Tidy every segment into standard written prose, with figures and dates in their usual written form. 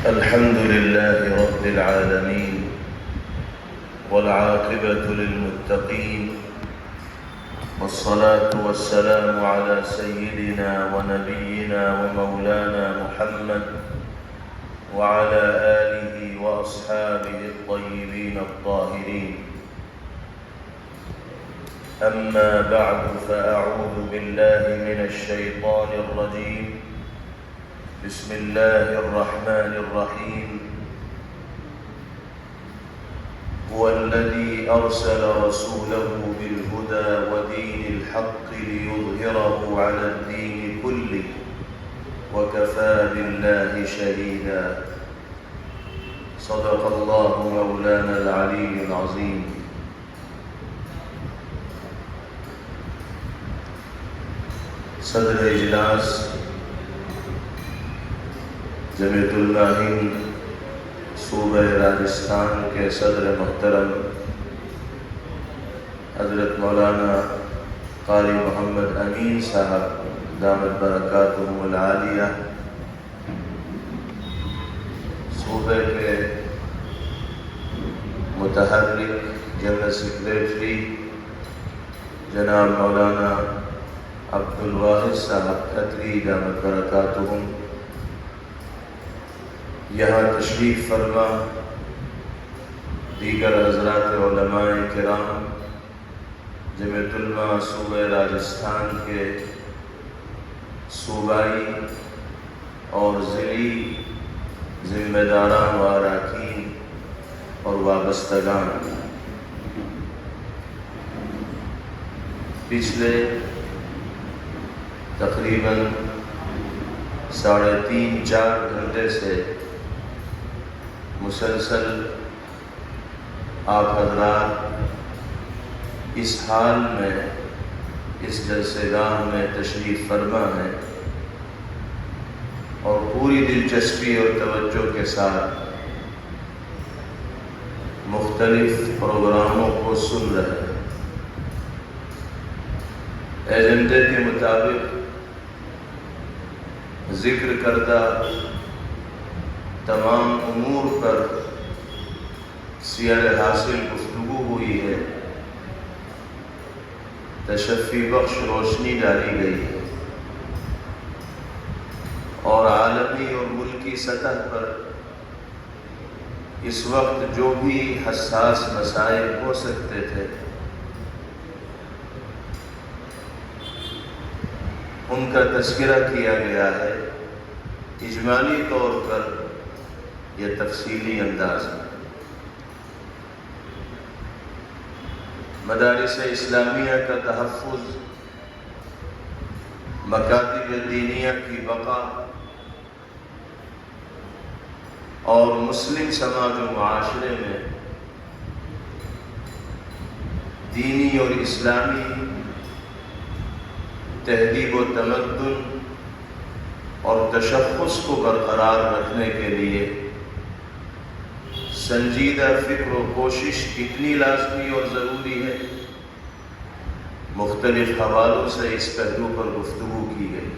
الحمد لله رب العالمين والعاقبة للمتقين والصلاة والسلام على سيدنا ونبينا ومولانا محمد وعلى آله وأصحابه الطيبين الطاهرين. أما بعد فأعوذ بالله من الشيطان الرجيم. بسم الله الرحمن الرحيم. هو الذي أرسل رسوله بالهدى ودين الحق ليظهره على الدين كله وكفى بالله شهيدا. صدق الله مولانا العلي العظيم. صدر اجلاس جمعیت علماء ہند صوبہ راجستھان کے صدر محترم حضرت مولانا قاری محمد امین صاحب دامت برکاتہم العالیہ، صوبے کے متحرک جنرل سیکریٹری جناب مولانا عبد الواحد صاحب کھتری دامت برکاتہم، یہاں تشریف فرما دیگر حضرات علماء کرام، جمعیت علماء صوبہ راجستھان کے صوبائی اور ضلعی ذمہ داران و اراکین اور وابستگان، پچھلے تقریباً 3.5-4 گھنٹے سے مسلسل آپ حضرات اس حال میں اس جلسہ گاہ میں تشریف فرما ہیں اور پوری دلچسپی اور توجہ کے ساتھ مختلف پروگراموں کو سن رہے ہیں۔ ایجنڈے کے مطابق ذکر کردہ تمام امور پر سیر حاصل گفتگو ہوئی ہے، تشفی بخش روشنی ڈالی گئی ہے اور عالمی اور ملکی سطح پر اس وقت جو بھی حساس مسائل ہو سکتے تھے ان کا تذکرہ کیا گیا ہے، اجمالی طور پر یا تفصیلی انداز میں۔ مدارس اسلامیہ کا تحفظ، مکاتب دینیہ کی بقا اور مسلم سماج و معاشرے میں دینی اور اسلامی تہذیب و تمدن اور تشخص کو برقرار رکھنے کے لیے سنجیدہ فکر و کوشش اتنی لازمی اور ضروری ہے، مختلف حوالوں سے اس پہلو پر گفتگو کی گئی۔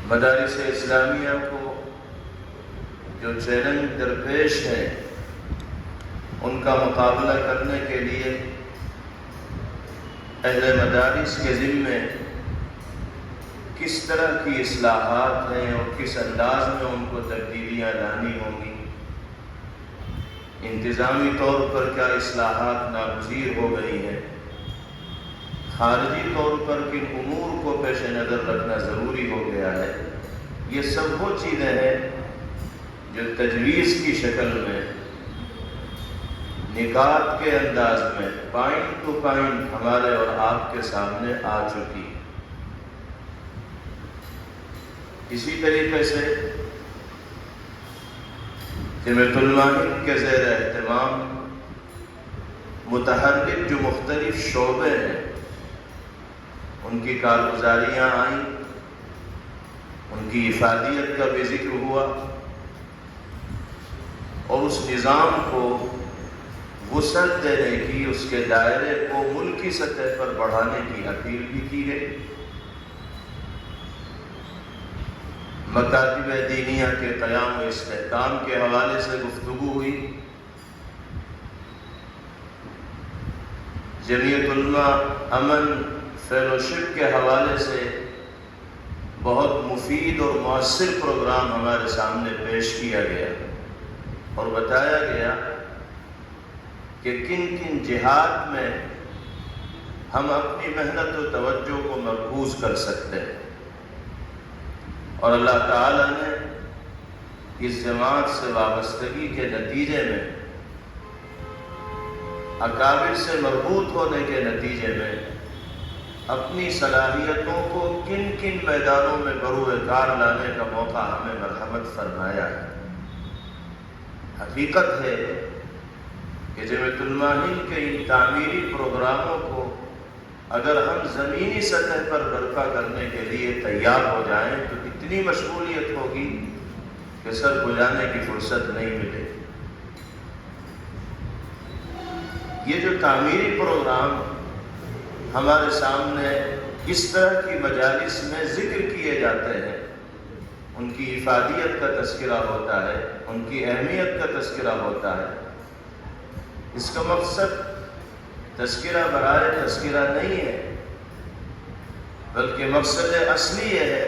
مدارس اسلامیہ کو جو چیلنج درپیش ہے ان کا مقابلہ کرنے کے لیے اہل مدارس کے ذمے کس طرح کی اصلاحات ہیں اور کس انداز میں ان کو تبدیلیاں لانی ہوں گی، انتظامی طور پر کیا اصلاحات ناگزیر ہو گئی ہیں، خارجی طور پر کن امور کو پیش نظر رکھنا ضروری ہو گیا ہے، یہ سب وہ چیزیں ہیں جو تجویز کی شکل میں نکات کے انداز میں پوائنٹ ٹو پوائنٹ ہمارے اور آپ کے سامنے آ چکی۔ اسی طریقے سے جمعیت علماء ہند کے زیر اہتمام متحرک جو مختلف شعبے ہیں ان کی کارگزاریاں آئیں، ان کی افادیت کا بھی ذکر ہوا اور اس نظام کو وسعت دینے کی، اس کے دائرے کو ملکی سطح پر بڑھانے کی اپیل بھی کی گئی۔ مکاتب دینیہ کے قیام و استحکام کے حوالے سے گفتگو ہوئی، جمعیت علماء امن فیلوشپ کے حوالے سے بہت مفید اور مؤثر پروگرام ہمارے سامنے پیش کیا گیا اور بتایا گیا کہ کن کن جہات میں ہم اپنی محنت و توجہ کو مرکوز کر سکتے ہیں، اور اللہ تعالیٰ نے اس جماعت سے وابستگی کے نتیجے میں، اکابر سے مربوط ہونے کے نتیجے میں اپنی صلاحیتوں کو کن کن میدانوں میں بروئے کار لانے کا موقع ہمیں مرحمت فرمایا ہے۔ حقیقت ہے کہ جمعیت علماء ہند کے ان تعمیری پروگراموں کو اگر ہم زمینی سطح پر برپا کرنے کے لیے تیار ہو جائیں تو اتنی مشغولیت ہوگی کہ سر بجانے کی فرصت نہیں ملے۔ یہ جو تعمیری پروگرام ہمارے سامنے اس طرح کی مجالس میں ذکر کیے جاتے ہیں، ان کی افادیت کا تذکرہ ہوتا ہے، ان کی اہمیت کا تذکرہ ہوتا ہے، اس کا مقصد تذکرہ برائے تذکرہ نہیں ہے، بلکہ مقصد اصلی یہ ہے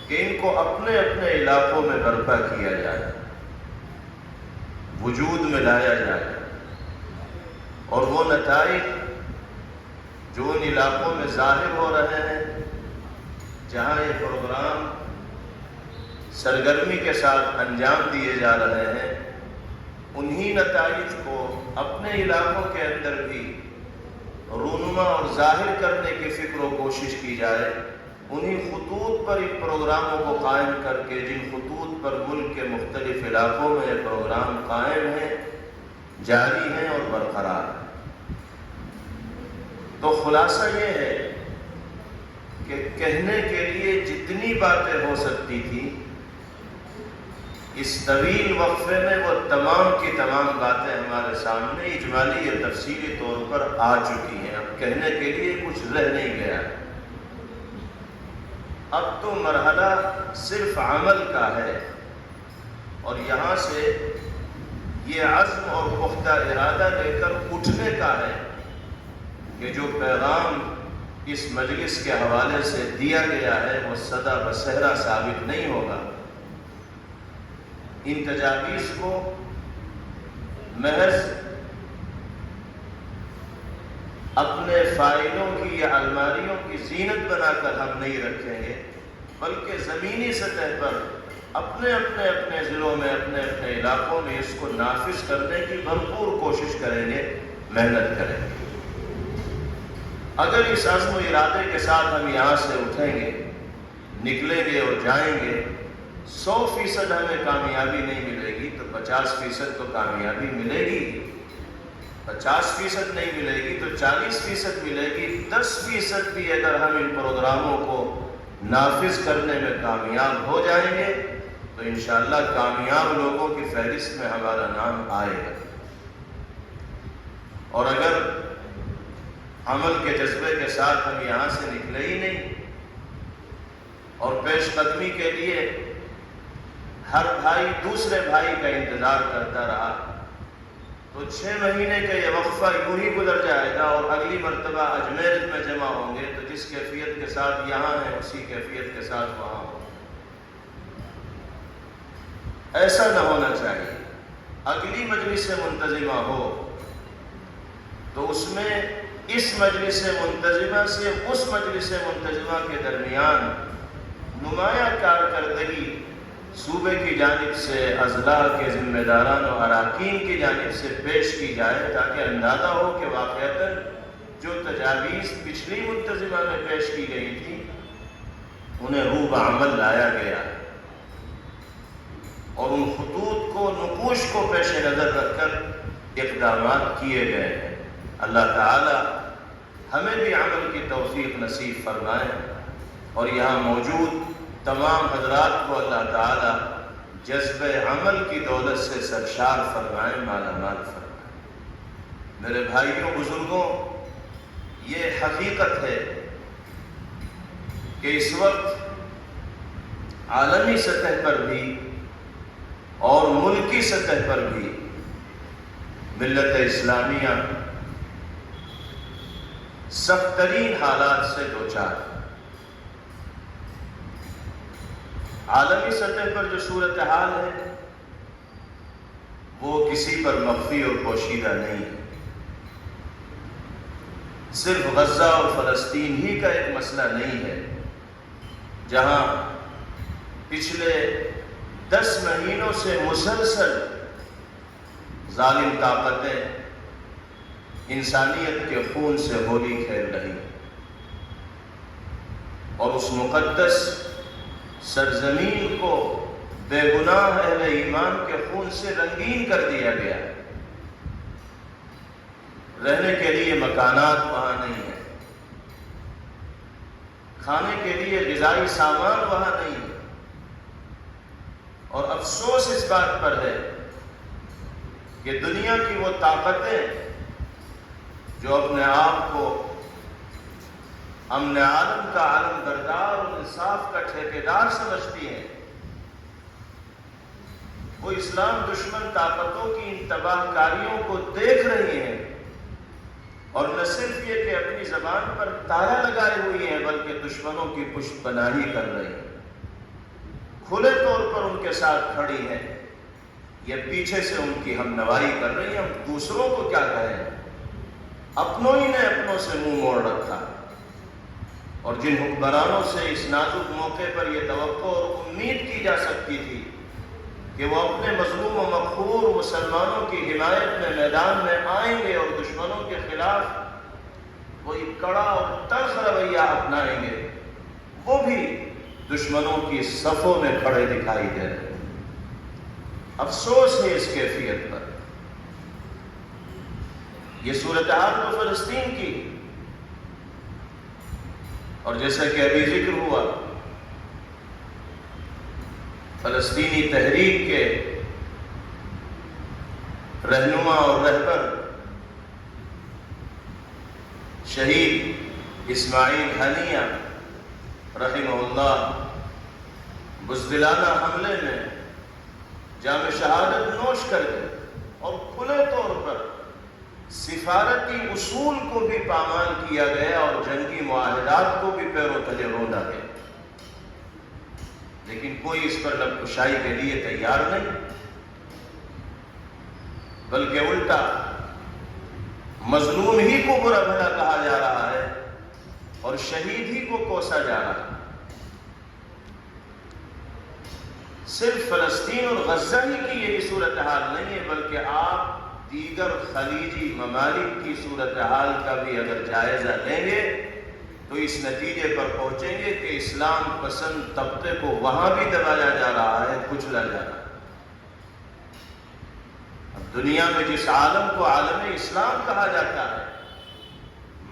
کہ ان کو اپنے اپنے علاقوں میں برپا کیا جائے، وجود میں لایا جائے، اور وہ نتائج جو ان علاقوں میں ظاہر ہو رہے ہیں، جہاں یہ پروگرام سرگرمی کے ساتھ انجام دیے جا رہے ہیں، انہی نتائج کو اپنے علاقوں کے اندر بھی رونما اور ظاہر کرنے کی فکر و کوشش کی جائے۔ انہی خطوط پر ان پروگراموں کو قائم کر کے، جن خطوط پر ملک کے مختلف علاقوں میں یہ پروگرام قائم ہیں، جاری ہیں اور برقرار ہیں۔ تو خلاصہ یہ ہے کہ کہنے کے لیے جتنی باتیں ہو سکتی تھی اس طویل وقفے میں، وہ تمام کی تمام باتیں ہمارے سامنے اجمالی یا تفصیلی طور پر آ چکی ہیں۔ اب کہنے کے لیے کچھ رہ نہیں گیا، اب تو مرحلہ صرف عمل کا ہے، اور یہاں سے یہ عزم اور پختہ ارادہ لے کر اٹھنے کا ہے کہ جو پیغام اس مجلس کے حوالے سے دیا گیا ہے وہ سدا بصحرا ثابت نہیں ہوگا۔ ان تجاویز کو محض اپنے فائلوں کی یا الماریوں کی زینت بنا کر ہم نہیں رکھیں گے، بلکہ زمینی سطح پر اپنے اپنے ضلعوں میں، اپنے اپنے علاقوں میں اس کو نافذ کرنے کی بھرپور کوشش کریں گے، محنت کریں گے۔ اگر اس عزم و ارادے کے ساتھ ہم یہاں سے اٹھیں گے، نکلیں گے اور جائیں گے، 100% ہمیں کامیابی نہیں ملے گی تو 50% تو کامیابی ملے گی، 50% نہیں ملے گی تو 40% ملے گی۔ 10% بھی اگر ہم ان پروگراموں کو نافذ کرنے میں کامیاب ہو جائیں گے تو انشاءاللہ کامیاب لوگوں کی فہرست میں ہمارا نام آئے گا۔ اور اگر عمل کے جذبے کے ساتھ ہم یہاں سے نکلے ہی نہیں اور پیش قدمی کے لیے ہر بھائی دوسرے بھائی کا انتظار کرتا رہا تو 6 مہینے کا یہ وقفہ یوں ہی گزر جائے گا، اور اگلی مرتبہ اجمیر میں جمع ہوں گے تو جس کیفیت کے ساتھ یہاں ہیں اسی کیفیت کے ساتھ وہاں ہوں۔ ایسا نہ ہونا چاہیے۔ اگلی مجلس منتظمہ ہو تو اس میں اس مجلس منتظمہ سے اس مجلس منتظمہ کے درمیان نمایاں کارکردگی صوبے کی جانب سے، اضلاع کے ذمہ داران و اراکین کی جانب سے پیش کی جائے، تاکہ اندازہ ہو کہ واقعتاً جو تجاویز پچھلی منتظمہ میں پیش کی گئی تھی انہیں روح بعمل لایا گیا اور ان خطوط کو، نقوش کو پیش نظر رکھ کر اقدامات کیے گئے ہیں۔ اللہ تعالی ہمیں بھی عمل کی توفیق نصیب فرمائے، اور یہاں موجود تمام حضرات کو اللہ تعالی جذب عمل کی دولت سے سرشار فرمائے، مالا مال فرمائے۔ میرے بھائیوں بزرگوں، یہ حقیقت ہے کہ اس وقت عالمی سطح پر بھی اور ملکی سطح پر بھی ملت اسلامیہ سخت ترین حالات سے دوچار ہے۔ عالمی سطح پر جو صورتحال ہے وہ کسی پر مخفی اور پوشیدہ نہیں ہے۔ صرف غزہ اور فلسطین ہی کا ایک مسئلہ نہیں ہے، جہاں پچھلے 10 مہینوں سے مسلسل ظالم طاقتیں انسانیت کے خون سے ہولی کھیل رہی اور اس مقدس سرزمین کو بے گناہ اہل ایمان کے خون سے رنگین کر دیا گیا۔ رہنے کے لیے مکانات وہاں نہیں ہیں، کھانے کے لیے غذائی سامان وہاں نہیں ہے، اور افسوس اس بات پر ہے کہ دنیا کی وہ طاقتیں جو اپنے آپ کو امن عالم کا عالم بردار اور انصاف کا ٹھیکیدار سمجھتی ہیں، وہ اسلام دشمن طاقتوں کی ان تباہ کاریوں کو دیکھ رہی ہیں، اور نہ صرف یہ کہ اپنی زبان پر تالا لگائے ہوئی ہیں بلکہ دشمنوں کی پشت پناہی کر رہی ہیں، کھلے طور پر ان کے ساتھ کھڑی ہیں، یہ پیچھے سے ان کی ہم نوائی کر رہی ہیں۔ ہم دوسروں کو کیا کہیں، اپنوں ہی نے اپنوں سے منہ موڑ رکھا، اور جن حکمرانوں سے اس نازک موقع پر یہ توقع اور امید کی جا سکتی تھی کہ وہ اپنے مظلوم و مقہور مسلمانوں کی حمایت میں میدان میں آئیں گے اور دشمنوں کے خلاف کوئی کڑا اور تلخ رویہ اپنائیں گے، وہ بھی دشمنوں کی صفوں میں کھڑے دکھائی دے رہے ہیں۔ افسوس ہے اس کیفیت پر۔ یہ صورتحال تو فلسطین کی، اور جیسا کہ ابھی ذکر ہوا، فلسطینی تحریک کے رہنما اور رہبر شہید اسماعیل ہنیہ رحمہ اللہ بزدلانہ حملے میں جام شہادت نوش کر گئے، اور کھلے طور پر سفارتی اصول کو بھی پامال کیا گیا اور جنگی معاہدات کو بھی پیروں تلے روندا گیا، لیکن کوئی اس پر لب کشائی کے لیے تیار نہیں، بلکہ الٹا مظلوم ہی کو برا بھلا کہا جا رہا ہے اور شہید ہی کو کوسا جا رہا ہے۔ صرف فلسطین اور غزہ ہی کی یہی صورتحال نہیں ہے، بلکہ آپ دیگر خلیجی ممالک کی صورتحال کا بھی اگر جائزہ لیں گے تو اس نتیجے پر پہنچیں گے کہ اسلام پسند طبقے کو وہاں بھی دبایا جا رہا ہے، کچلا جا رہا ہے۔ اب دنیا میں جس عالم کو عالم اسلام کہا جاتا ہے،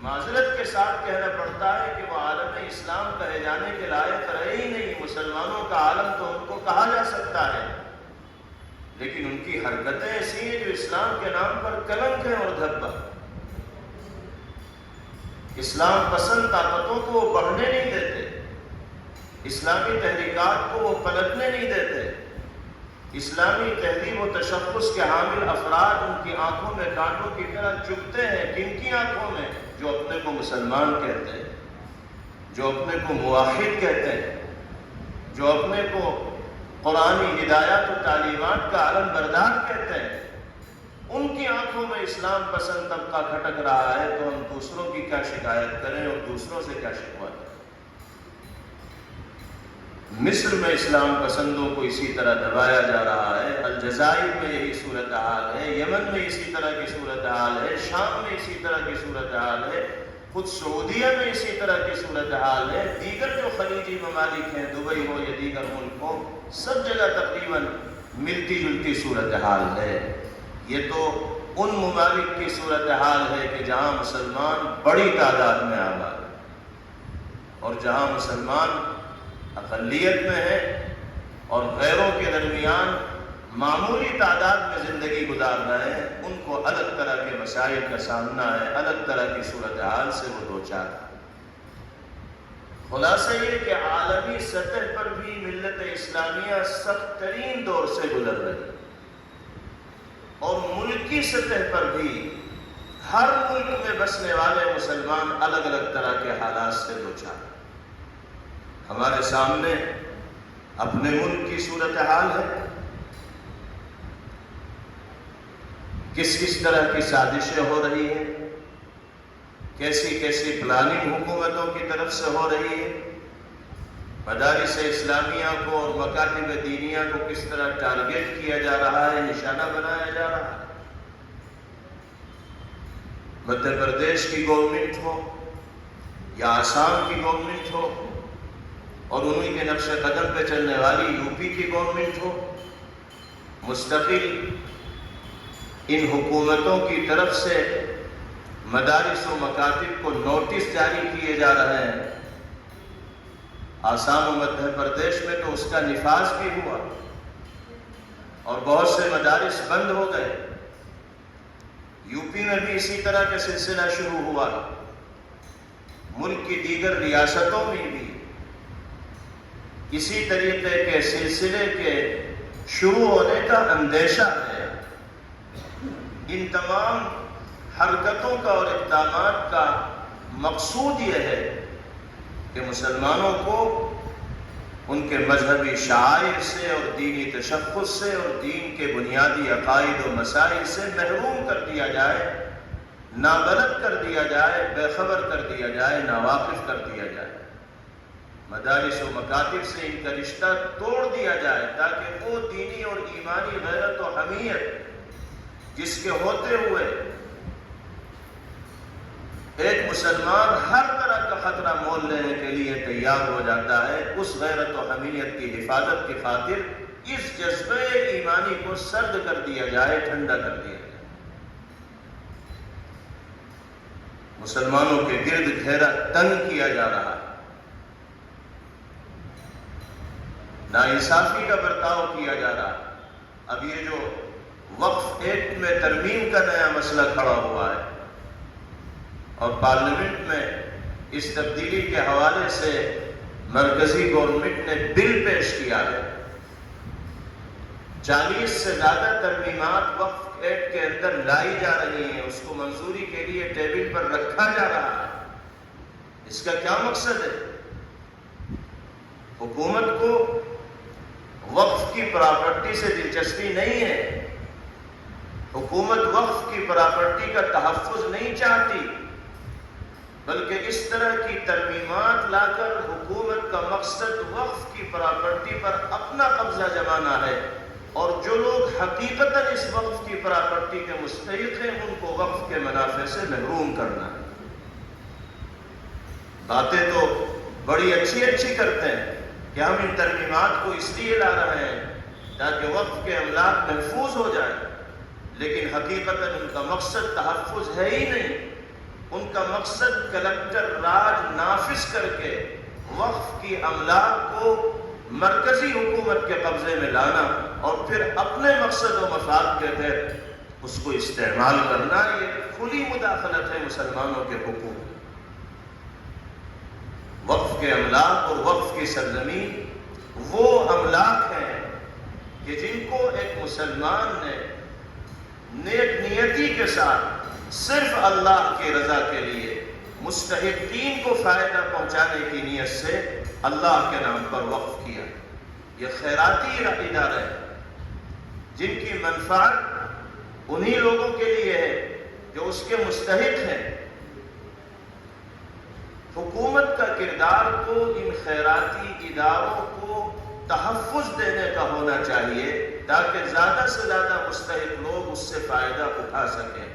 معذرت کے ساتھ کہنا پڑتا ہے کہ وہ عالم اسلام کہے جانے کے لائق رہے ہی نہیں۔ مسلمانوں کا عالم تو ان کو کہا جا سکتا ہے، لیکن ان کی حرکتیں ایسی ہیں جو اسلام کے نام پر کلنک ہیں اور دھبا۔ اسلام پسند طاقتوں کو وہ بڑھنے نہیں دیتے، اسلامی تحریکات کو وہ پلٹنے نہیں دیتے۔ اسلامی تہذیب و تشخص کے حامل افراد ان کی آنکھوں میں کانٹوں کی طرح چبھتے ہیں۔ کن کی آنکھوں میں؟ جو اپنے کو مسلمان کہتے ہیں، جو اپنے کو موحد کہتے ہیں، جو اپنے کو قرآنی ہدایات و تعلیمات کا علم بردار کہتے ہیں۔ ان کی آنکھوں میں اسلام پسند طبقہ کھٹک رہا ہے تو ہم دوسروں کی کیا شکایت کریں اور دوسروں سے کیا شکوہ کریں؟ مصر میں اسلام پسندوں کو اسی طرح دبایا جا رہا ہے، الجزائر میں یہی صورتحال ہے، یمن میں اسی طرح کی صورتحال ہے، شام میں اسی طرح کی صورتحال ہے، خود سعودیہ میں اسی طرح کی صورتحال ہے، دیگر جو خلیجی ممالک ہیں، دبئی ہو یا دیگر ملک ہو، سب جگہ تقریباً ملتی جلتی صورتحال ہے۔ یہ تو ان ممالک کی صورتحال ہے کہ جہاں مسلمان بڑی تعداد میں آباد ہے، اور جہاں مسلمان اقلیت میں ہے اور غیروں کے درمیان معمولی تعداد میں زندگی گزار رہے ہیں، ان کو الگ طرح کے مسائل کا سامنا ہے، الگ طرح کی صورتحال سے وہ دوچار ہے۔ خلاصہ یہ کہ عالمی سطح پر بھی ملت اسلامیہ سخت ترین دور سے گزر رہی اور ملکی سطح پر بھی ہر ملک میں بسنے والے مسلمان الگ الگ طرح کے حالات سے دوچار۔ ہمارے سامنے اپنے ملک کی صورتحال ہے، کس کس طرح کی سازشیں ہو رہی ہیں، کیسی کیسی پلاننگ حکومتوں کی طرف سے ہو رہی ہے، مدارس اسلامیہ کو اور مکاتب دینیہ کو کس طرح ٹارگیٹ کیا جا رہا ہے، نشانہ بنایا جا رہا ہے۔ مدھیہ پردیش کی گورنمنٹ ہو یا آسام کی گورنمنٹ ہو اور انہی کے نقش قدم پہ چلنے والی یو پی کی گورنمنٹ ہو، مستقل ان حکومتوں کی طرف سے مدارس و مکاتب کو نوٹس جاری کیے جا رہے ہیں۔ آسام و مدھیہ پردیش میں تو اس کا نفاذ بھی ہوا اور بہت سے مدارس بند ہو گئے۔ یو پی میں بھی اسی طرح کا سلسلہ شروع ہوا، ملک کی دیگر ریاستوں میں بھی اسی طریقے کے سلسلے کے شروع ہونے کا اندیشہ ہے۔ ان تمام حرکتوں کا اور اقدامات کا مقصود یہ ہے کہ مسلمانوں کو ان کے مذہبی شعائر سے اور دینی تشخص سے اور دین کے بنیادی عقائد و مسائل سے محروم کر دیا جائے، نابلد کر دیا جائے، بے خبر کر دیا جائے، ناواقف کر دیا جائے۔ مدارس و مکاتب سے ان کا رشتہ توڑ دیا جائے تاکہ وہ دینی اور ایمانی غیرت و حمیت جس کے ہوتے ہوئے ایک مسلمان ہر طرح کا خطرہ مول لینے کے لیے تیار ہو جاتا ہے، اس غیرت و حمیت کی حفاظت کی خاطر اس جذبہ ایمانی کو سرد کر دیا جائے، ٹھنڈا کر دیا جائے۔ مسلمانوں کے گرد گھیرا تنگ کیا جا رہا ہے، ناانصافی کا برتاؤ کیا جا رہا ہے۔ اب یہ جو وقف ایکٹ میں ترمیم کا نیا مسئلہ کھڑا ہوا ہے اور پارلیمنٹ میں اس تبدیلی کے حوالے سے مرکزی گورنمنٹ نے بل پیش کیا ہے، 40 سے زیادہ ترمیمات وقف ایکٹ کے اندر لائی جا رہی ہیں، اس کو منظوری کے لیے ٹیبل پر رکھا جا رہا ہے۔ اس کا کیا مقصد ہے؟ حکومت کو وقف کی پراپرٹی سے دلچسپی نہیں ہے، حکومت وقف کی پراپرٹی کا تحفظ نہیں چاہتی، بلکہ اس طرح کی ترمیمات لا کر حکومت کا مقصد وقف کی پراپرٹی پر اپنا قبضہ جمانا ہے، اور جو لوگ حقیقتاً اس وقف کی پراپرٹی کے مستحق ہیں ان کو وقف کے منافع سے محروم کرنا ہے۔ باتیں تو بڑی اچھی کرتے ہیں کہ ہم ان ترمیمات کو اس لیے لا رہے ہیں تاکہ وقف کے املاک محفوظ ہو جائے، لیکن حقیقتاً ان کا مقصد تحفظ ہے ہی نہیں، ان کا مقصد کلکٹر راج نافذ کر کے وقف کی املاک کو مرکزی حکومت کے قبضے میں لانا اور پھر اپنے مقصد و مفاد کے تحت اس کو استعمال کرنا۔ یہ کھلی مداخلت ہے مسلمانوں کے حقوق۔ وقف کے املاک اور وقف کی سرزمین وہ املاک ہیں کہ جن کو ایک مسلمان نے نیک نیتی کے ساتھ صرف اللہ کی رضا کے لیے مستحقین کو فائدہ پہنچانے کی نیت سے اللہ کے نام پر وقف کیا۔ یہ خیراتی ادارے ہیں جن کی منفعت انہی لوگوں کے لیے ہے جو اس کے مستحق ہیں۔ حکومت کا کردار تو ان خیراتی اداروں کو تحفظ دینے کا ہونا چاہیے تاکہ زیادہ سے زیادہ مستحق لوگ اس سے فائدہ اٹھا سکیں،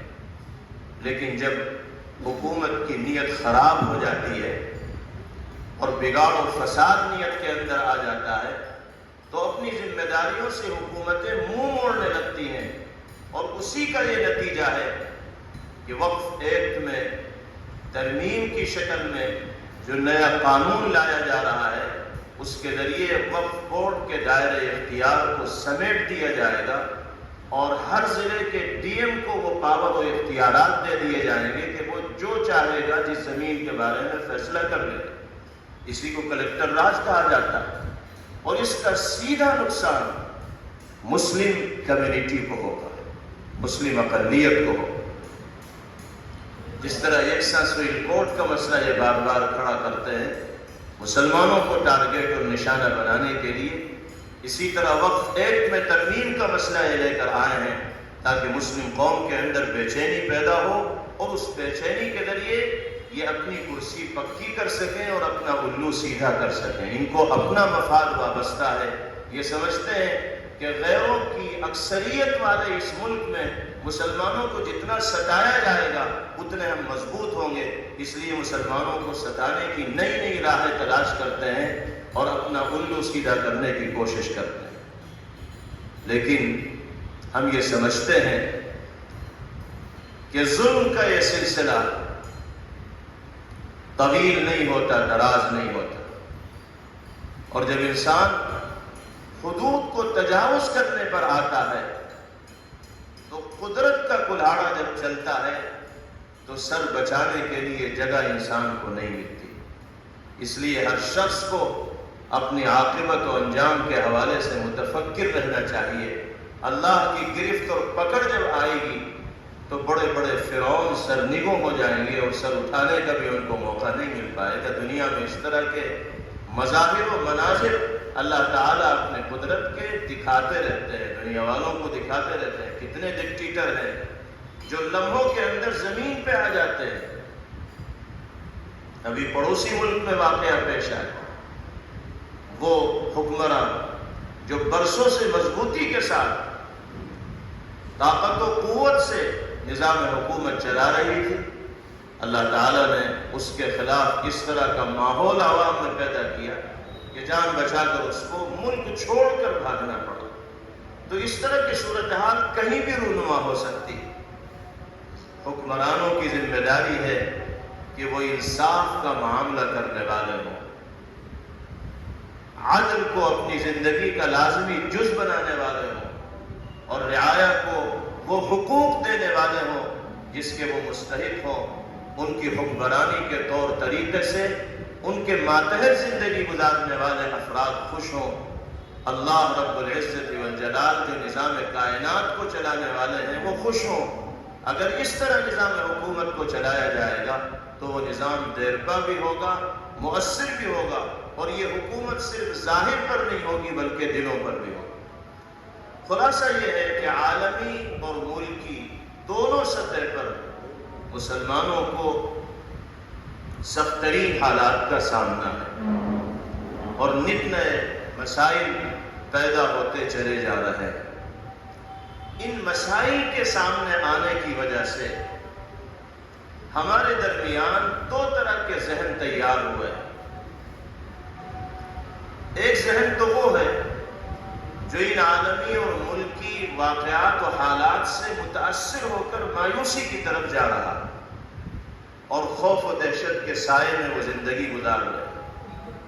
لیکن جب حکومت کی نیت خراب ہو جاتی ہے اور بگاڑ و فساد نیت کے اندر آ جاتا ہے تو اپنی ذمہ داریوں سے حکومتیں منہ موڑنے لگتی ہیں، اور اسی کا یہ نتیجہ ہے کہ وقف ایکٹ میں ترمیم کی شکل میں جو نیا قانون لایا جا رہا ہے اس کے ذریعے وقف بورڈ کے دائرۂ اختیار کو سمیٹ دیا جائے گا، اور ہر ضلع کے ڈی ایم کو وہ پاور و اختیارات دے دیے جائیں گے کہ وہ جو چاہے گا جس زمین کے بارے میں فیصلہ کر لے۔ اسی کو کلیکٹر راج کہا جاتا ہے، اور اس کا سیدھا نقصان مسلم کمیونٹی کو ہوگا، مسلم اقلیت کو ہوگا۔ جس طرح یکساں سپریم کورٹ کا مسئلہ یہ بار بار کھڑا کرتے ہیں مسلمانوں کو ٹارگیٹ اور نشانہ بنانے کے لیے، اسی طرح وقف ایکٹ میں ترمیم کا مسئلہ یہ لے کر آئے ہیں تاکہ مسلم قوم کے اندر بے چینی پیدا ہو، اور اس بے چینی کے ذریعے یہ اپنی کرسی پکی کر سکیں اور اپنا الو سیدھا کر سکیں۔ ان کو اپنا مفاد وابستہ ہے، یہ سمجھتے ہیں کہ غیروں کی اکثریت والے اس ملک میں مسلمانوں کو جتنا ستایا جائے گا اتنے ہم مضبوط ہوں گے، اس لیے مسلمانوں کو ستانے کی نئی نئی راہیں تلاش کرتے ہیں اور اپنا الو سیدھا کرنے کی کوشش کرتے ہیں۔ لیکن ہم یہ سمجھتے ہیں کہ ظلم کا یہ سلسلہ طویل نہیں ہوتا، دراز نہیں ہوتا، اور جب انسان حدود کو تجاوز کرنے پر آتا ہے تو قدرت کا کلہاڑا جب چلتا ہے تو سر بچانے کے لیے جگہ انسان کو نہیں ملتی۔ اس لیے ہر شخص کو اپنی عاقبت و انجام کے حوالے سے متفکر رہنا چاہیے۔ اللہ کی گرفت اور پکڑ جب آئے گی تو بڑے بڑے فرعون سرنگوں ہو جائیں گے اور سر اٹھانے کا بھی ان کو موقع نہیں مل پائے گا۔ دنیا میں اس طرح کے مظاہر و مناظر اللہ تعالیٰ اپنے قدرت کے دکھاتے رہتے ہیں، دنیا والوں کو دکھاتے رہتے ہیں۔ کتنے ڈکٹیٹر ہیں جو لمحوں کے اندر زمین پہ آ جاتے ہیں۔ ابھی پڑوسی ملک میں واقعہ پیش آیا، وہ حکمراں جو برسوں سے مضبوطی کے ساتھ طاقت و قوت سے نظام حکومت چلا رہی تھی، اللہ تعالیٰ نے اس کے خلاف اس طرح کا ماحول عوام میں پیدا کیا کہ جان بچا کر اس کو ملک چھوڑ کر بھاگنا پڑا۔ تو اس طرح کی صورتحال کہیں بھی رونما ہو سکتی ہے۔ حکمرانوں کی ذمہ داری ہے کہ وہ انصاف کا معاملہ کرنے والے ہوں، عدل کو اپنی زندگی کا لازمی جز بنانے والے ہوں، اور رعایا کو وہ حقوق دینے والے ہوں جس کے وہ مستحق ہوں۔ ان کی حکمرانی کے طور طریقے سے ان کے ماتحت زندگی گزارنے والے افراد خوش ہوں۔ اللہ رب العزت والجلال جو نظام کائنات کو چلانے والے ہیں وہ خوش ہوں۔ اگر اس طرح نظام حکومت کو چلایا جائے گا تو وہ نظام دیرپا بھی ہوگا، مؤثر بھی ہوگا، اور یہ حکومت صرف ظاہر پر نہیں ہوگی بلکہ دلوں پر بھی ہوگی۔ خلاصہ یہ ہے کہ عالمی اور ملکی دونوں سطح پر مسلمانوں کو سخت ترین حالات کا سامنا ہے، اور نت نئے مسائل پیدا ہوتے چلے جا رہے ہیں۔ ان مسائل کے سامنے آنے کی وجہ سے ہمارے درمیان دو طرح کے ذہن تیار ہوئے ہیں۔ ایک ذہن تو وہ ہے جو ان عالمی اور ملکی واقعات و حالات سے متاثر ہو کر مایوسی کی طرف جا رہا اور خوف و دہشت کے سائے میں وہ زندگی گزار رہے۔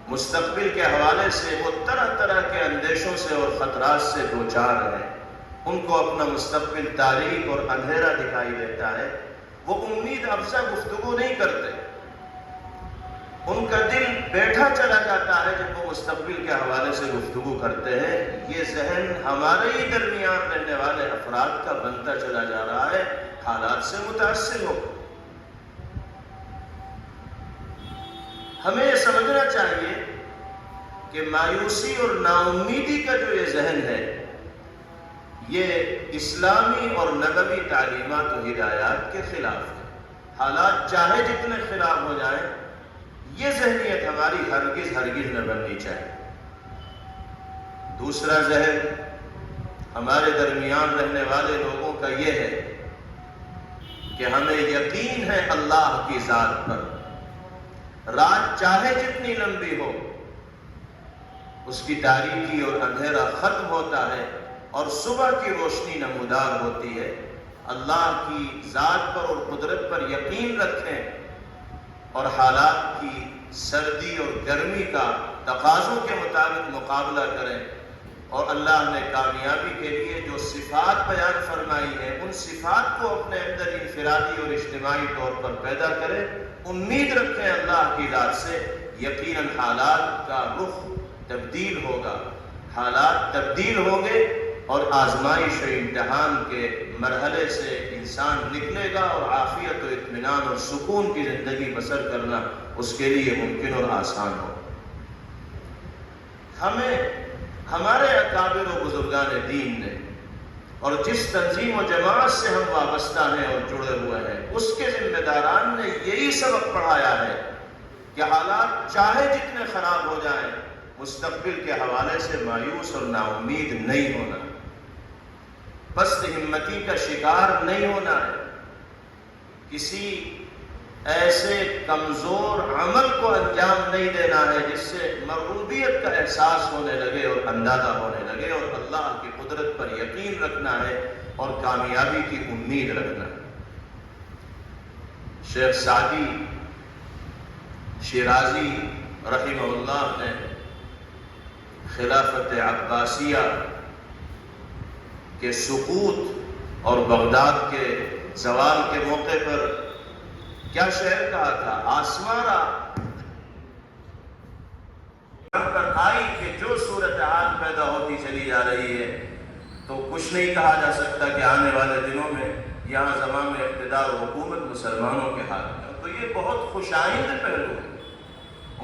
مستقبل کے حوالے سے وہ طرح طرح کے اندیشوں سے اور خطرات سے دوچار ہیں۔ ان کو اپنا مستقبل تاریک اور اندھیرا دکھائی دیتا ہے۔ وہ امید افزا گفتگو نہیں کرتے، ان کا دل بیٹھا چلا جاتا ہے جب وہ مستقبل کے حوالے سے گفتگو کرتے ہیں۔ یہ ذہن ہمارے ہی درمیان رہنے والے افراد کا بنتا چلا جا رہا ہے، حالات سے متاثر ہو۔ ہمیں یہ سمجھنا چاہیے کہ مایوسی اور ناامیدی کا جو یہ ذہن ہے، یہ اسلامی اور نبوی تعلیمات و ہدایات کے خلاف ہے۔ حالات چاہے جتنے خلاف ہو جائیں، یہ ذہنیت ہماری ہرگز ہرگز نہ بننی چاہیے۔ دوسرا ذہن ہمارے درمیان رہنے والے لوگوں کا یہ ہے کہ ہمیں یقین ہے اللہ کی ذات پر، رات چاہے جتنی لمبی ہو اس کی تاریکی اور اندھیرا ختم ہوتا ہے اور صبح کی روشنی نمودار ہوتی ہے۔ اللہ کی ذات پر اور قدرت پر یقین رکھیں اور حالات کی سردی اور گرمی کا تقاضوں کے مطابق مقابلہ کریں، اور اللہ نے کامیابی کے لیے جو صفات بیان فرمائی ہیں ان صفات کو اپنے اندر انفرادی اور اجتماعی طور پر پیدا کریں۔ امید رکھیں اللہ کی ذات سے یقیناً حالات کا رخ تبدیل ہوگا، حالات تبدیل ہوں گے اور آزمائش و امتحان کے مرحلے سے انسان نکلے گا اور عافیت و اطمینان اور سکون کی زندگی بسر کرنا اس کے لیے ممکن اور آسان ہو۔ ہمیں ہمارے اکابر و بزرگان دین نے اور جس تنظیم و جماعت سے ہم وابستہ ہیں اور جڑے ہوئے ہیں اس کے ذمہ داران نے یہی سبق پڑھایا ہے کہ حالات چاہے جتنے خراب ہو جائیں مستقبل کے حوالے سے مایوس اور نا امید نہیں ہونا، پست ہمتی کا شکار نہیں ہونا ہے، کسی ایسے کمزور عمل کو انجام نہیں دینا ہے جس سے مرغوبیت کا احساس ہونے لگے اور اندازہ ہونے لگے، اور اللہ کی قدرت پر یقین رکھنا ہے اور کامیابی کی امید رکھنا ہے۔ شیخ سعدی شیرازی رحمہ اللہ نے خلافت عباسیہ کے سقوط اور بغداد کے زوال کے موقع پر کیا شعر کہا تھا؟ آسمارا پر آئی کہ جو صورتحال پیدا ہوتی چلی جا رہی ہے تو کچھ نہیں کہا جا سکتا کہ آنے والے دنوں میں یہاں زمان میں اقتدار و حکومت مسلمانوں کے ہاتھ میں، تو یہ بہت خوش آئند پہلو ہے،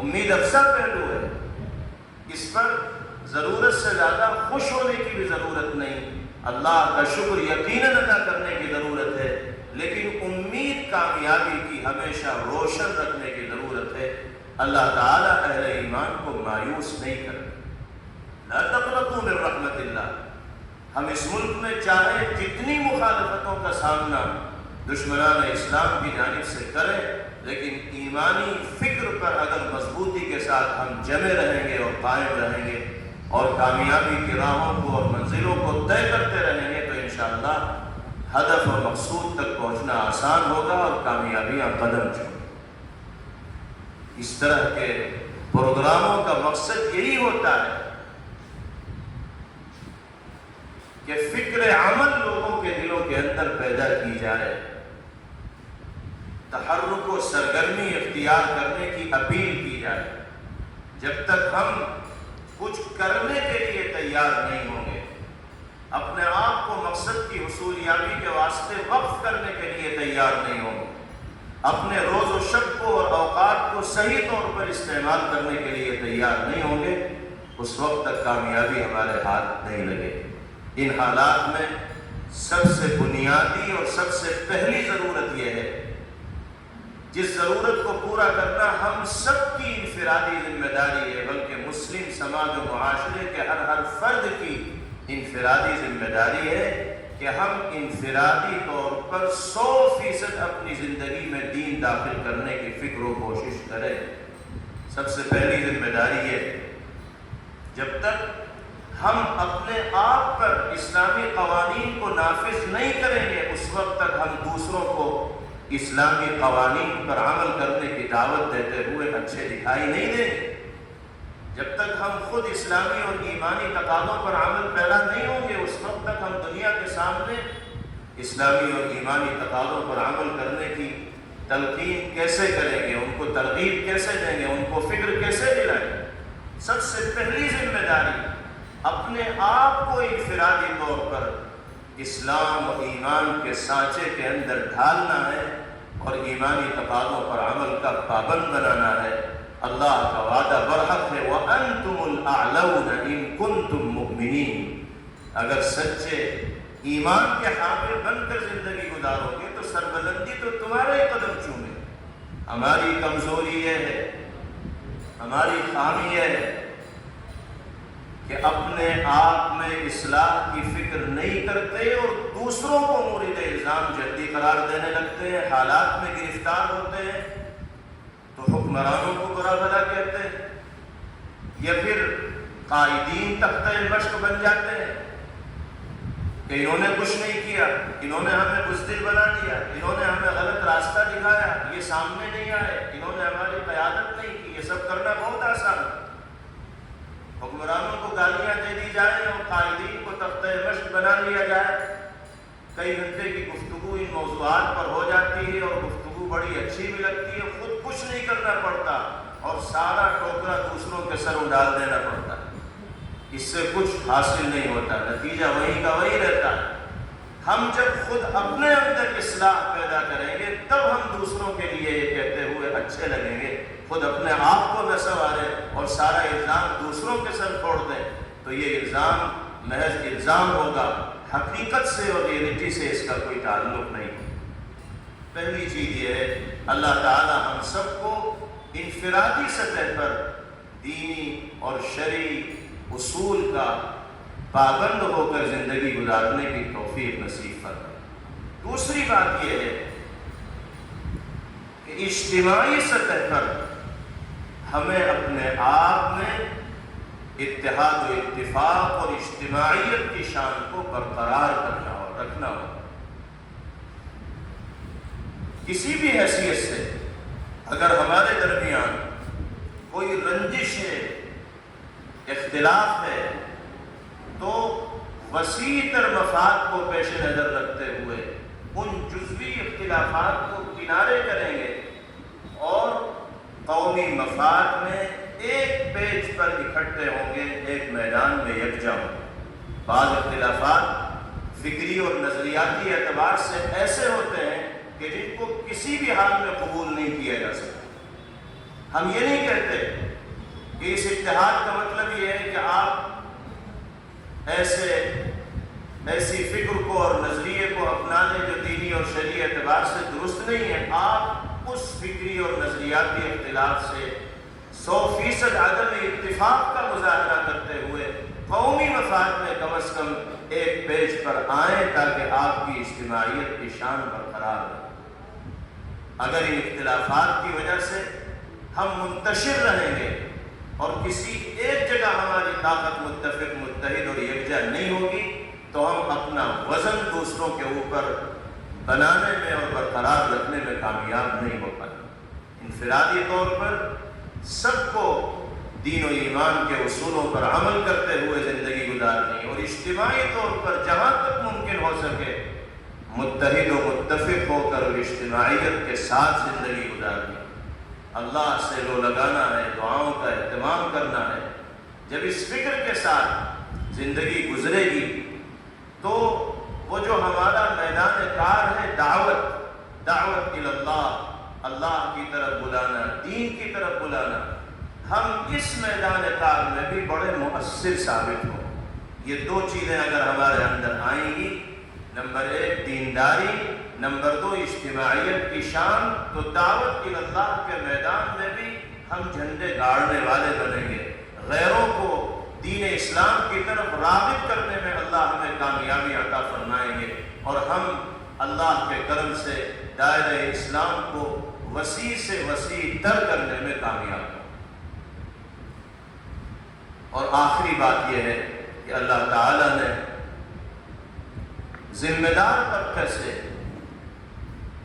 امید افزا پہلو ہے، اس پر ضرورت سے زیادہ خوش ہونے کی بھی ضرورت نہیں، اللہ کا شکر یقیناً ادا کرنے کی ضرورت ہے، لیکن امید کامیابی کی ہمیشہ روشن رکھنے کی ضرورت ہے۔ اللہ تعالیٰ اہل ایمان کو مایوس نہیں کرے۔ لا تقنطوا من رحمت اللہ۔ ہم اس ملک میں چاہے جتنی مخالفتوں کا سامنا دشمنان اسلام کی جانب سے کریں، لیکن ایمانی فکر پر اگر مضبوطی کے ساتھ ہم جمے رہیں گے اور قائم رہیں گے اور کامیابی کی راہوں کو اور منزلوں کو طے کرتے رہیں گے تو انشاءاللہ ہدف اور مقصود تک پہنچنا آسان ہوگا اور کامیابیاں قدم چومیں۔ اس طرح کے پروگراموں کا مقصد یہی ہوتا ہے کہ فکر عمل لوگوں کے دلوں کے اندر پیدا کی جائے، تحرک و سرگرمی اختیار کرنے کی اپیل کی جائے۔ جب تک ہم کچھ کرنے کے لیے تیار نہیں ہوں گے، اپنے آپ کو مقصد کی حصولیابی کے واسطے وقف کرنے کے لیے تیار نہیں ہوں گے، اپنے روز و شب کو اور اوقات کو صحیح طور پر استعمال کرنے کے لیے تیار نہیں ہوں گے، اس وقت تک کامیابی ہمارے ہاتھ نہیں لگے۔ ان حالات میں سب سے بنیادی اور سب سے پہلی ضرورت یہ ہے، جس ضرورت کو پورا کرنا ہم سب کی انفرادی ذمہ داری ہے، بلکہ مسلم سماج و معاشرے کے ہر فرد کی انفرادی ذمہ داری ہے کہ ہم انفرادی طور پر 100% اپنی زندگی میں دین داخل کرنے کی فکر و کوشش کریں۔ سب سے پہلی ذمہ داری ہے، جب تک ہم اپنے آپ پر اسلامی قوانین کو نافذ نہیں کریں گے اس وقت تک ہم دوسروں کو اسلامی قوانین پر عمل کرنے کی دعوت دیتے ہوئے اچھے دکھائی نہیں دیں گے۔ جب تک ہم خود اسلامی اور ایمانی تقاضوں پر عمل پیدا نہیں ہوں گے اس وقت تک ہم دنیا کے سامنے اسلامی اور ایمانی تقاضوں پر عمل کرنے کی تلقین کیسے کریں گے، ان کو ترغیب کیسے دیں گے، ان کو فکر کیسے دلائیں گے۔ سب سے پہلی ذمہ داری اپنے آپ کو انفرادی طور پر اسلام و ایمان کے سانچے کے اندر ڈھالنا ہے اور ایمانی تقاضوں پر عمل کا پابند بنانا ہے۔ اللہ کا وعدہ برحق ہے وَأَنْتُمُ الْأَعْلَوْنَ إِن كُنْتُم مُؤْمِنِينَ۔ اگر سچے ایمان کے حامل بن کر زندگی گزارو گے تو سربلندی تو تمہارے ہی قدم چومے۔ ہماری کمزوری یہ ہے، ہماری خامی یہ ہے کہ اپنے آپ میں اصلاح کی فکر نہیں کرتے اور دوسروں کو مورد الزام جدی قرار دینے لگتے ہیں، حالات میں گرفتار ہوتے ہیں تو حکمرانوں کو برا بھلا کہتے ہیں یا پھر قائدین تختہ مشق بن جاتے ہیں کہ انہوں نے کچھ نہیں کیا، انہوں نے ہمیں بزدل بنا دیا، انہوں نے ہمیں غلط راستہ دکھایا، یہ سامنے نہیں آئے، انہوں نے ہماری قیادت نہیں کی۔ یہ سب کرنا بہت آسان ہے، حکمرانوں کو گالیاں دے دی جائیں اور قائدین کو تختہ مشق بنا لیا جائے۔ کئی گھنٹے کی گفتگو ان موضوعات پر ہو جاتی ہے اور گفتگو بڑی اچھی بھی لگتی ہے، خود کچھ نہیں کرنا پڑتا، اور سارا ٹوکرا دوسروں کے سر ڈال دینا پڑتا ہے، اس سے کچھ حاصل نہیں ہوتا، نتیجہ وہی کا وہی رہتا ہے۔ ہم جب خود اپنے اندر اصلاح پیدا کریں گے تب ہم دوسروں کے لیے یہ کہتے ہوئے اچھے لگیں گے۔ خود اپنے آپ کو نہ سنواریں اور سارا الزام دوسروں کے سر چھوڑ دیں تو یہ الزام محض الزام ہوگا، حقیقت سے اور ریئلٹی سے اس کا کوئی تعلق نہیں۔ پہلی چیز یہ ہے اللہ تعالی ہم سب کو انفرادی سطح پر دینی اور شرعی اصول کا پابند ہو کر زندگی گزارنے کی توفیق نصیب فرمائے۔ دوسری بات یہ ہے کہ اجتماعی سطح پر ہمیں اپنے آپ میں اتحاد و اتفاق اور اجتماعیت کی شان کو برقرار کرنا اور رکھنا ہو۔ کسی بھی حیثیت سے اگر ہمارے درمیان کوئی رنجش ہے، اختلاف ہے، تو وسیع تر مفاد کو پیش نظر رکھتے ہوئے ان جزوی اختلافات کو کنارے کریں گے اور قومی مفاد میں ایک پیج پر اکٹھے ہوں گے، ایک میدان میں یکجا ہوں گے۔ بعض اختلافات فکری اور نظریاتی اعتبار سے ایسے ہوتے ہیں کہ جن کو کسی بھی حال میں قبول نہیں کیا جا سکتا۔ ہم یہ نہیں کہتے کہ اس اتحاد کا مطلب یہ ہے کہ آپ ایسی فکر کو اور نظریے کو اپنا لیں جو دینی اور شرعی اعتبار سے درست نہیں ہے۔ آپ اس فکری اور نظریاتی اختلاف سے 100% عدم اتفاق کا مظاہرہ کرتے ہوئے قومی مفاد میں کم از کم ایک پیج پر آئیں تاکہ آپ کی اجتماعیت کی شان برقرار رہے۔ اگر ان اختلافات کی وجہ سے ہم منتشر رہیں گے اور کسی ایک جگہ ہماری طاقت متفق، متحد اور یکجا نہیں ہوگی تو ہم اپنا وزن دوسروں کے اوپر بنانے میں اور برقرار رکھنے میں کامیاب نہیں ہو پائیں۔ انفرادی طور پر سب کو دین و ایمان کے اصولوں پر عمل کرتے ہوئے زندگی گزارنی اور اجتماعی طور پر جہاں تک ممکن ہو سکے متحد و متفق ہو کر اور اجتماعیت کے ساتھ زندگی گزارنی۔ اللہ سے لو لگانا ہے، دعاؤں کا اہتمام کرنا ہے۔ جب اس فکر کے ساتھ زندگی گزرے گی تو وہ جو ہمارا میدان کار ہے، دعوت اللہ، اللہ کی طرف بلانا، دین کی طرف بلانا، ہم اس میدان کار میں بھی بڑے مؤثر ثابت ہوں۔ یہ دو چیزیں اگر ہمارے اندر آئیں گی، نمبر 1 دینداری، نمبر 2 اجتماعیت کی شان، تو دعوت اللہ کے میدان میں بھی ہم جھنڈے گاڑنے والے بنیں گے۔ غیروں کو دین اسلام کی طرف راغب کرنے میں اللہ ہمیں کامیابی عطا فرمائیں گے اور ہم اللہ کے کرم سے دائرہ اسلام کو وسیع سے وسیع تر کرنے میں کامیاب ہوں۔ اور آخری بات یہ ہے کہ اللہ تعالیٰ نے ذمہ دار طبقے سے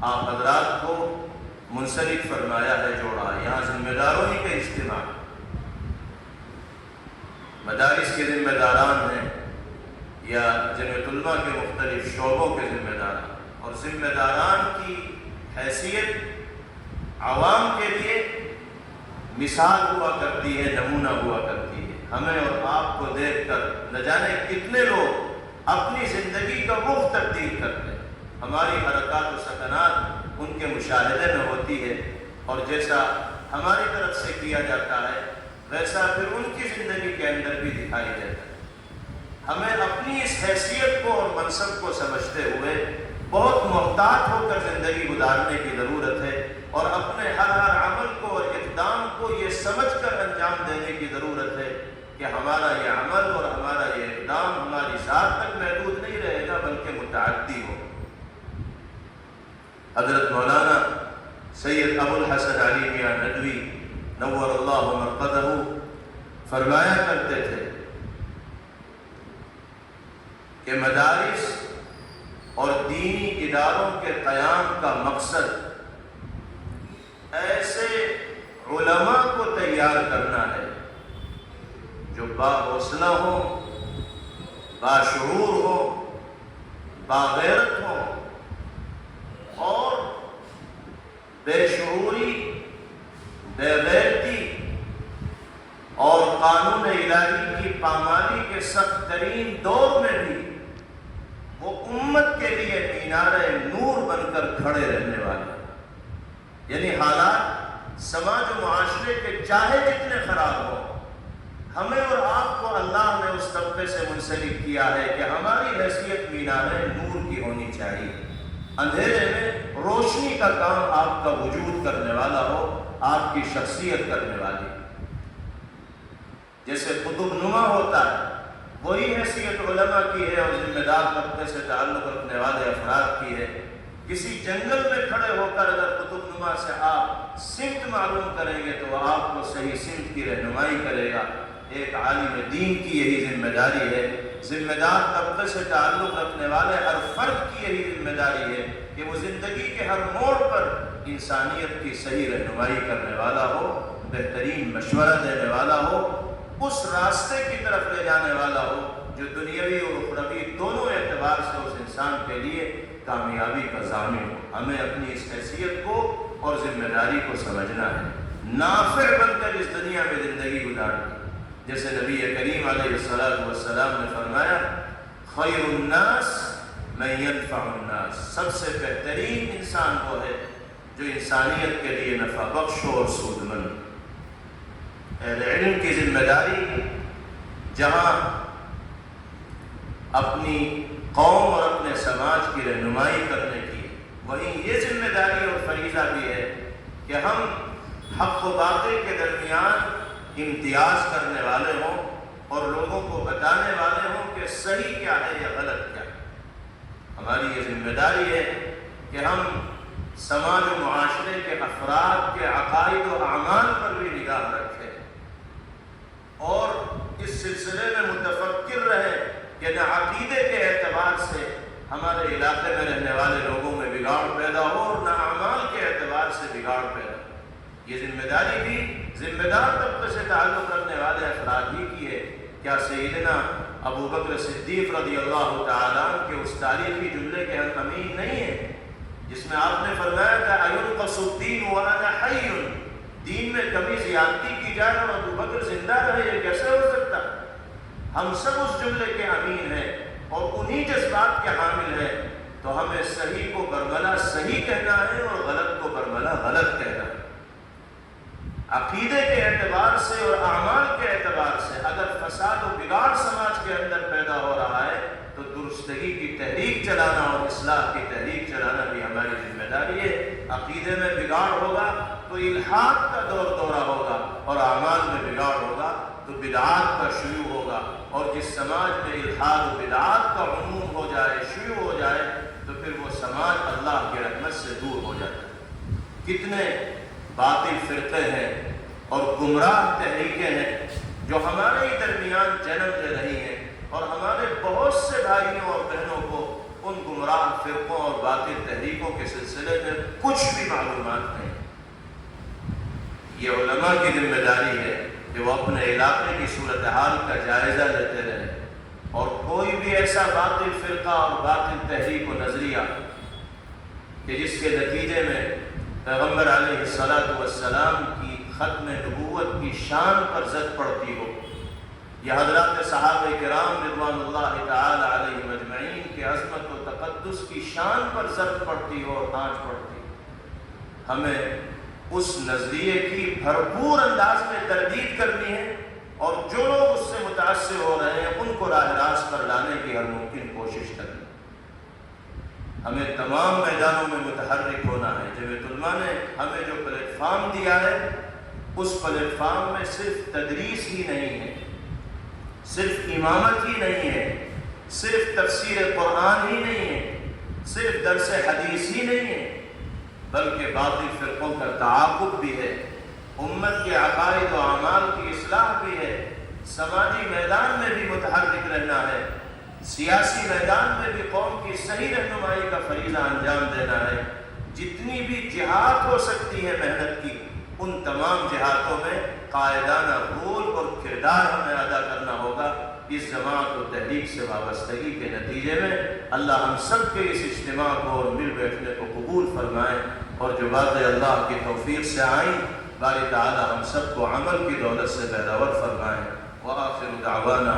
آپ حضرات کو منسلک فرمایا ہے، جوڑا ہے۔ یہاں ذمہ داروں ہی کا اجتماع، مدارس کے ذمہ داران ہیں یا جمعیت علماء کے مختلف شعبوں کے ذمہ داران، اور ذمہ داران کی حیثیت عوام کے لیے مثال ہوا کرتی ہے، نمونہ ہوا کرتی ہے۔ ہمیں اور آپ کو دیکھ کر نہ جانے کتنے لوگ اپنی زندگی کا رخ تبدیل کرتے ہیں۔ ہماری حرکات و سکنات ان کے مشاہدے میں ہوتی ہے اور جیسا ہماری طرف سے کیا جاتا ہے ویسا پھر ان کی زندگی کے اندر بھی دکھائی دیتا ہے۔ ہمیں اپنی اس حیثیت کو اور منصب کو سمجھتے ہوئے بہت محتاط ہو کر زندگی گزارنے کی ضرورت ہے اور اپنے ہر عمل کو اور اقدام کو یہ سمجھ کر انجام دینے کی ضرورت ہے کہ ہمارا یہ عمل اور ہمارا یہ اقدام ہماری ذات تک محدود نہیں رہے گا بلکہ متعدی ہو۔ حضرت مولانا سید ابو الحسن علی میاں ندوی نور اللہ مرقدہ فرمایا کرتے تھے کہ مدارس اور دینی اداروں کے قیام کا مقصد ایسے علماء کو تیار کرنا ہے جو باحوصلہ ہو، باشعور ہو، باغیرت ہو اور بے شعوری، بے غیرتی اور قانون الہی کی پامالی کے سخت ترین دور میں بھی وہ امت کے لیے مینار نور بن کر کھڑے رہنے والے، یعنی حالات سماج و معاشرے کے چاہے جتنے خراب ہو، ہمیں اور آپ کو اللہ نے اس طبقے سے منسلک کیا ہے کہ ہماری حیثیت مینار نور کی ہونی چاہیے، اندھیرے میں روشنی کا کام آپ کا وجود کرنے والا ہو، آپ کی شخصیت کرنے والی۔ جیسے قطب نما ہوتا ہے، وہی حیثیت علماء کی ہے اور ذمہ دار طبقے سے تعلق رکھنے والے افراد کی ہے۔ کسی جنگل میں کھڑے ہو کر اگر قطب نما سے آپ سمت معلوم کریں گے تو وہ آپ کو صحیح سمت کی رہنمائی کرے گا۔ ایک عالم دین کی یہی ذمہ داری ہے، ذمہ دار طبقے سے تعلق رکھنے والے ہر فرد کی یہی ذمہ داری ہے کہ وہ زندگی کے ہر موڑ پر انسانیت کی صحیح رہنمائی کرنے والا ہو، بہترین مشورہ دینے والا ہو، اس راستے کی طرف لے جانے والا ہو جو دنیاوی اور اخروی دونوں اعتبار سے اس انسان کے لیے کامیابی کا ضامن ہو۔ ہمیں اپنی اس حیثیت کو اور ذمہ داری کو سمجھنا ہے، نافع بن کر اس دنیا میں زندگی گزارنا۔ جیسے نبی کریم علیہ السلام نے فرمایا، خیر الناس من ينفع الناس، سب سے بہترین انسان وہ ہے جو انسانیت کے لیے نفع بخش اور سود مند۔ اہل علم کی ذمہ داری جہاں اپنی قوم اور اپنے سماج کی رہنمائی کرنے کی، وہیں یہ ذمہ داری اور فریضہ بھی ہے کہ ہم حق و باطل کے درمیان امتیاز کرنے والے ہوں اور لوگوں کو بتانے والے ہوں کہ صحیح کیا ہے یا غلط کیا ہے۔ ہماری یہ ذمہ داری ہے کہ ہم سماج و معاشرے کے افراد کے عقائد و اعمال پر بھی نگاہ رکھیں اور اس سلسلے میں متفکر رہے کہ نہ عقیدے کے اعتبار سے ہمارے علاقے میں رہنے والے لوگوں میں بگاڑ پیدا ہو اور نہ اعمال کے اعتبار سے بگاڑ پیدا ہو۔ یہ ذمہ داری بھی ذمہ دار طبقے سے تعلق رکھنے والے افراد ہی کی ہے۔ کیا سیدنا ابو بکر صدیق رضی اللہ تعالیٰ عنہ کے اس تاریخی جملے کے ہم امین نہیں ہیں جس میں آپ نے فرمایا تھا اَيُنْقَصُ الدِّينُ وَأَنَا حَيٌّ، دین میں کمی زیادتی کی جائے اور ابو بکر زندہ رہے، یہ کیسے ہو سکتا؟ ہم سب اس جملے کے امین ہیں اور انہی جذبات کے حامل ہیں، تو ہمیں صحیح کو برملا صحیح کہنا ہے اور غلط کو برملا غلط کہنا ہے۔ عقیدے کے اعتبار سے اور اعمال کے اعتبار سے اگر فساد و بگاڑ سماج کے اندر پیدا ہو رہا ہے تو درستگی کی تحریک چلانا اور اصلاح کی تحریک چلانا بھی ہماری ذمہ داری ہے۔ عقیدے میں بگاڑ ہوگا تو الحاد کا دورہ ہوگا اور اعمال میں بگاڑ ہوگا تو بدعات کا شیوع ہوگا، اور جس سماج میں الحاد و بدعات کا عموم ہو جائے، شیوع ہو جائے، تو پھر وہ سماج اللہ کی رحمت سے دور ہو جاتا ہے۔ کتنے باطل فرقے ہیں اور گمراہ تحریکیں ہیں جو ہمارے ہی درمیان جنم لے رہی ہیں، اور ہمارے بہت سے بھائیوں اور بہنوں کو ان گمراہ فرقوں اور باطل تحریکوں کے سلسلے میں کچھ بھی معلومات نہیں۔ یہ علماء کی ذمہ داری ہے کہ وہ اپنے علاقے کی صورتحال کا جائزہ لیتے رہیں، اور کوئی بھی ایسا باطل فرقہ اور باطل تحریک و نظریہ کہ جس کے نتیجے میں پیغمبر علیہ السلام کی ختم نبوت کی شان پر زد پڑتی ہو، یا حضرات صحابہ کرام رضوان اللہ تعالی علیہم اجمعین کے عظمت و تقدس کی شان پر زد پڑتی ہو اور آنچ پڑتی ہو، ہمیں اس نظریے کی بھرپور انداز میں تردید کرنی ہے، اور جو لوگ اس سے متاثر ہو رہے ہیں ان کو راہ راست پر لانے کی ہر ممکن کوشش کرنی۔ ہمیں تمام میدانوں میں متحرک ہونا ہے۔ جمعیت علماء نے ہمیں جو پلیٹ فارم دیا ہے، اس پلیٹ فارم میں صرف تدریس ہی نہیں ہے، صرف امامت ہی نہیں ہے، صرف تفسیر قرآن ہی نہیں ہے، صرف درس حدیث ہی نہیں ہے، بلکہ باطل فرقوں کا تعاقب بھی ہے، امت کے عقائد و اعمال کی اصلاح بھی ہے، سماجی میدان میں بھی متحرک رہنا ہے، سیاسی میدان میں بھی قوم کی صحیح رہنمائی کا فریضہ انجام دینا ہے۔ جتنی بھی جہاد ہو سکتی ہے محنت کی، ان تمام جہادوں میں قائدانہ رول اور کردار ہمیں ادا کرنا ہوگا۔ اس جماعت و تحریک سے وابستگی کے نتیجے میں اللہ ہم سب کے اس اجتماع کو اور مل بیٹھنے کو قبول فرمائے، اور جو باتیں اللہ کی توفیق سے آئیں باری تعالی ہم سب کو عمل کی دولت سے بہراور فرمائیں. وآخر دعوانا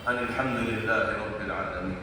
ان الحمد للہ رب العالمین.